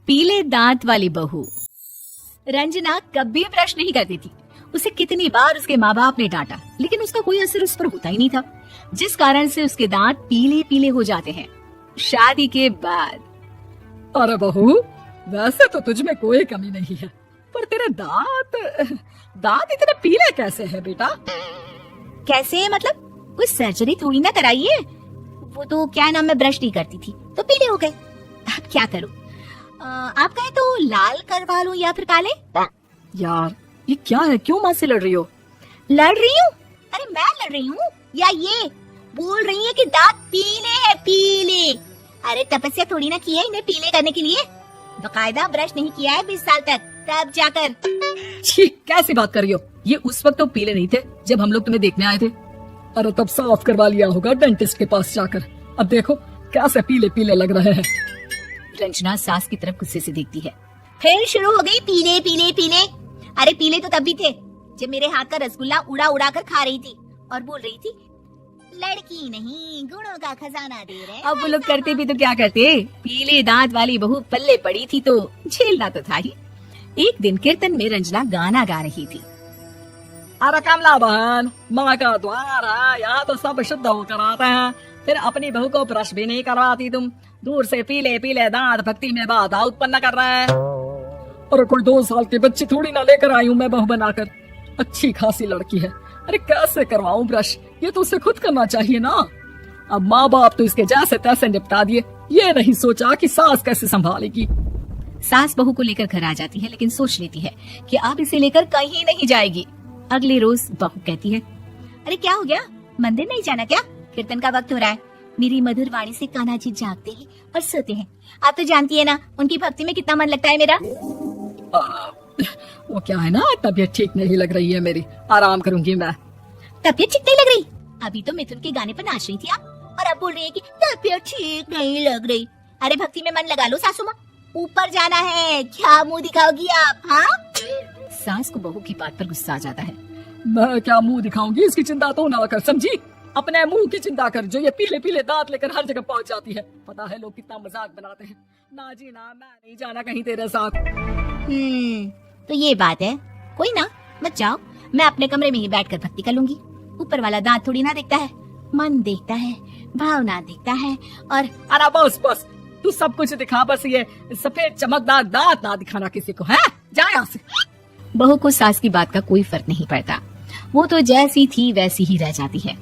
पीले दांत वाली बहू। रंजना कभी ब्रश नहीं करती थी। उसे कितनी बार उसके माँ बाप ने डांटा, लेकिन उसका कोई असर उस पर होता ही नहीं था, जिस कारण से उसके दांत पीले पीले हो जाते हैं। शादी के बाद अरे बहू, वैसे तो तुझ में कोई कमी नहीं है, पर तेरे दांत इतने पीले कैसे है बेटा? कैसे मतलब? कोई सर्जरी थोड़ी ना कराई है। वो तो क्या नाम, मैं ब्रश नहीं करती थी तो पीले हो गए। अब क्या करूं? आप कहें तो लाल करवा लूं या फिर काले? यार ये क्या है, क्यों माँ से लड़ रही हो? लड़ रही हूँ? अरे मैं लड़ रही हूँ या ये बोल रही है कि दांत पीले है, पीले। अरे तपस्या थोड़ी ना की है इन्हें पीले करने के लिए। बकायदा ब्रश नहीं किया है 20 साल तक, तब जाकर। छी, कैसी बात कर रही हो? ये उस वक्त तो पीले नहीं थे जब हम लोग तुम्हें देखने आए थे। अरे तब साफ करवा लिया होगा डेंटिस्ट के पास जाकर। अब देखो कैसे पीले पीले लग रहे हैं। रंजना सास की तरफ गुस्से से देखती है। फिर शुरू हो गई पीले पीले पीले। अरे पीले तो तब भी थे जब मेरे हाथ का रसगुल्ला उड़ा उड़ा कर खा रही थी और बोल रही थी लड़की नहीं गुणों का खजाना दे रहे। अब वो लोग करते भी तो क्या करते, पीले दांत वाली बहू पल्ले पड़ी थी तो झेलना तो था ही। एक दिन कीर्तन में रंजना गाना गा रही थी। अरे कमला बहन, माँ का द्वार है, यहाँ तो सब शुद्ध होकर आते हैं, फिर अपनी बहू को ब्रश भी नहीं करवाती तुम। दूर से पीले पीले दांत भक्ति में बाधा उत्पन्न कर रहे हैं। अरे कोई 2 साल की बच्ची थोड़ी ना लेकर आई हूँ मैं बहू बनाकर। अच्छी खासी लड़की है, अरे कैसे करवाऊं ब्रश? ये तो उसे खुद करना चाहिए ना। अब माँ बाप तो इसके जैसे तैसे निपटा दिए, ये नहीं सोचा कि सास कैसे संभालेगी। सास बहू को लेकर घर आ जाती है, लेकिन सोच लेती है कि अब इसे लेकर कहीं नहीं जाएगी। अगले रोज बहू कहती है, अरे क्या हो गया, मंदिर नहीं जाना क्या? कीर्तन का वक्त हो रहा है। मेरी मधुर वाणी से कान्हा जी जागते हैं और सोते हैं। आप तो जानती है ना उनकी भक्ति में कितना मन लगता है मेरा। वो क्या है ना, तबीयत ठीक नहीं लग रही है मेरी, आराम करूंगी मैं। तबीयत ठीक नहीं लग रही? अभी तो मिथुन के गाने पर नाच रही थी आप, और अब बोल रही है कि तबीयत ठीक नहीं लग रही। अरे भक्ति में मन लगा लो सासू माँ, ऊपर जाना है, क्या मुंह दिखाओगी आप? हाँ? सास को बहू की बात पर गुस्सा आ जाता है। मैं क्या मुंह दिखाऊंगी, इसकी चिंता तो ना कर, समझी? अपने मुंह की चिंता कर, जो ये पीले पीले दांत लेकर हर जगह पहुंच जाती है। पता है लोग कितना मजाक बनाते हैं। ना जी ना, मैं नहीं जाना कहीं तेरे साथ। तो ये बात है, कोई ना, मत जाओ, मैं अपने कमरे में ही बैठकर भक्ति कर लूंगी। ऊपर वाला दांत थोड़ी ना देखता है, मन देखता है, भावना देखता है। और अरे बस बस, तू सब कुछ दिखा, बस ये सफेद चमकदार दांत ना दिखाना किसी को, है? जा यहाँ से। बहू को सास की बात का कोई फर्क नहीं पड़ता, वो तो जैसी थी वैसी ही रह जाती है।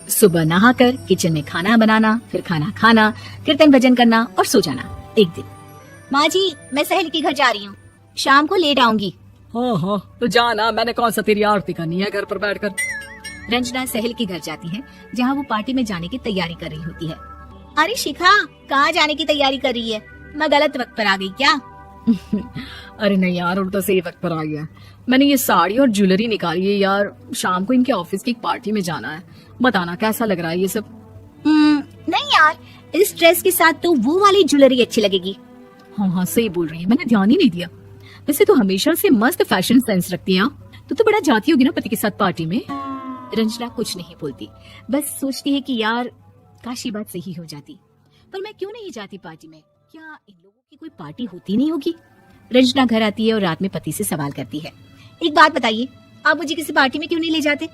सुबह नहाकर किचन में खाना बनाना, फिर खाना खाना, कीर्तन भजन करना और सो जाना। एक दिन, माँ जी मैं सहेली के घर जा रही हूँ, शाम को लेट आऊंगी। हाँ, तो जाना, मैंने कौन सा तेरी आरती करनी है घर पर बैठकर। रंजना सहेली के घर जाती है, जहाँ वो पार्टी में जाने की तैयारी कर रही होती है। अरे शिखा, कहाँ जाने की तैयारी कर रही है? मैं गलत वक्त पर आ गई क्या? अरे नहीं यार, उल्टा सही वक्त पर आ गया। मैंने ये साड़ी और ज्वेलरी निकाली है यार, शाम को इनके ऑफिस की एक पार्टी में जाना है। बताना कैसा लग रहा है ये सब? नहीं यार, इस ड्रेस के साथ तो वो वाली ज्वेलरी अच्छी लगेगी। हाँ सही बोल रही है, मैंने ध्यान ही नहीं दिया। वैसे तो हमेशा से मस्त फैशन सेंस रखती है। तो बड़ा जाती होगी ना पति के साथ पार्टी में। रंजना कुछ नहीं बोलती, बस सोचती है कि यार काश ये बात सही हो जाती, पर मैं क्यों नहीं जाती पार्टी में? क्या इन लोगों की कोई पार्टी होती नहीं होगी? रंजना घर आती है और रात में पति से सवाल करती है, एक बात बताइए, आप मुझे किसी पार्टी में क्यों नहीं ले जाते?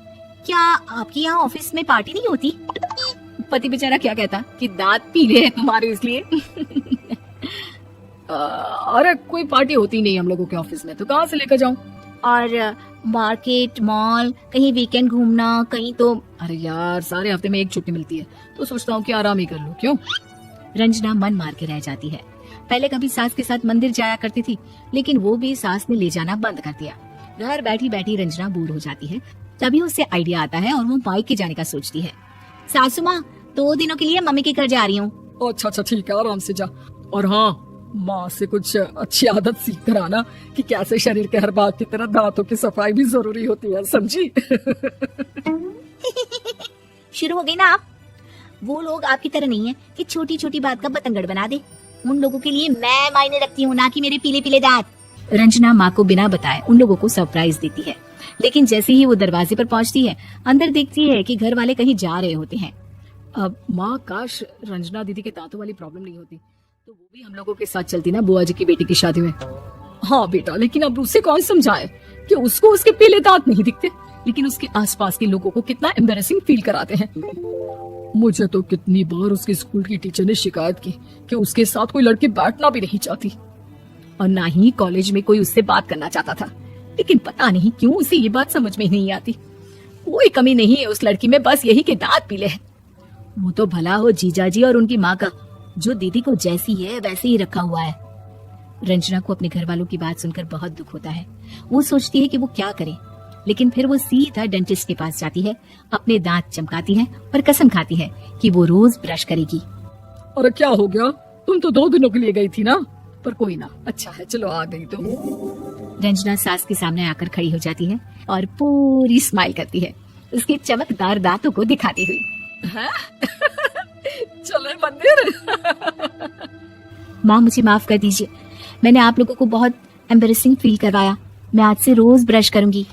क्या आपके यहाँ ऑफिस में पार्टी नहीं होती? पति बेचारा क्या कहता कि दांत पीले हैं तुम्हारे इसलिए। अरे कोई पार्टी होती नहीं हम लोगों के ऑफिस में, तो कहाँ से लेकर जाऊं? और मार्केट, मॉल, कहीं वीकेंड घूमना, कहीं तो। अरे यार सारे हफ्ते में एक छुट्टी मिलती है, तो सोचता हूँ कि आराम ही कर लूं। क्यों? रंजना मन मार के रह जाती है। पहले कभी सास के साथ मंदिर जाया करती थी, लेकिन वो भी सास ने ले जाना बंद कर दिया। घर बैठी बैठी रंजना बोर हो जाती है। तभी उससे आइडिया आता है और वो मायके जाने का सोचती है। सासू माँ, 2 दिनों के लिए मम्मी के घर जा रही हूँ। अच्छा ठीक है, आराम से जा। और हाँ, माँ से कुछ अच्छी आदत सीख कर आना कि कैसे शरीर के हर बात की तरह दांतों की सफाई भी जरूरी होती है, समझी? शुरू हो गई ना आप। वो लोग आपकी तरह नहीं है कि छोटी छोटी बात का बतंगड़ बना दे। उन लोगों के लिए मैं मायने रखती हूँ, ना कि मेरे पीले पीले दांत। रंजना माँ को बिना बताए उन लोगों को सरप्राइज देती है, लेकिन जैसे ही वो दरवाजे पर पहुँचती है, अंदर देखती है कि घर वाले कहीं जा रहे होते हैं। अब माँ, काश रंजना दीदी के दांतों वाली प्रॉब्लम नहीं होती, तो वो भी हम लोगों के साथ चलती ना बुआ जी की बेटी की शादी में। हाँ बेटा, लेकिन अब उसे कौन समझाए कि उसको उसके पीले दांत नहीं दिखते, लेकिन उसके आसपास के लोगों को कितना एम्बैरेसिंग फील कराते हैं। मुझे तो कितनी बार उसके स्कूल की टीचर ने शिकायत की कि उसके साथ कोई लड़की बैठना भी नहीं चाहती, और ना ही कॉलेज में कोई उससे बात करना चाहता था। लेकिन पता नहीं क्यों उसे ये बात समझ में ही नहीं आती। कोई कमी नहीं है उस लड़की में, बस यही कि दांत पीले हैं। वो तो भला हो जीजा जी और उनकी माँ का, जो दीदी को जैसी है वैसे ही रखा हुआ है। रंजना को अपने घर वालों की बात सुनकर बहुत दुख होता है। वो सोचती है कि वो क्या करे, लेकिन फिर वो सीधा डेंटिस्ट के पास जाती है, अपने दांत चमकाती है और कसम खाती है कि वो रोज ब्रश करेगी। अरे क्या हो गया, तुम तो 2 दिनों के लिए गई थी ना, पर कोई ना, अच्छा है चलो आ गई तुम। रंजना सास के सामने आकर खड़ी हो जाती है और पूरी स्माइल करती है, उसके चमकदार दांतों को दिखाती हुई। चले मंदिर। माँ मुझे माफ कर दीजिए, मैंने आप लोगों को बहुत एम्बैरेसिंग फील करवाया। मैं आज से रोज ब्रश करूंगी।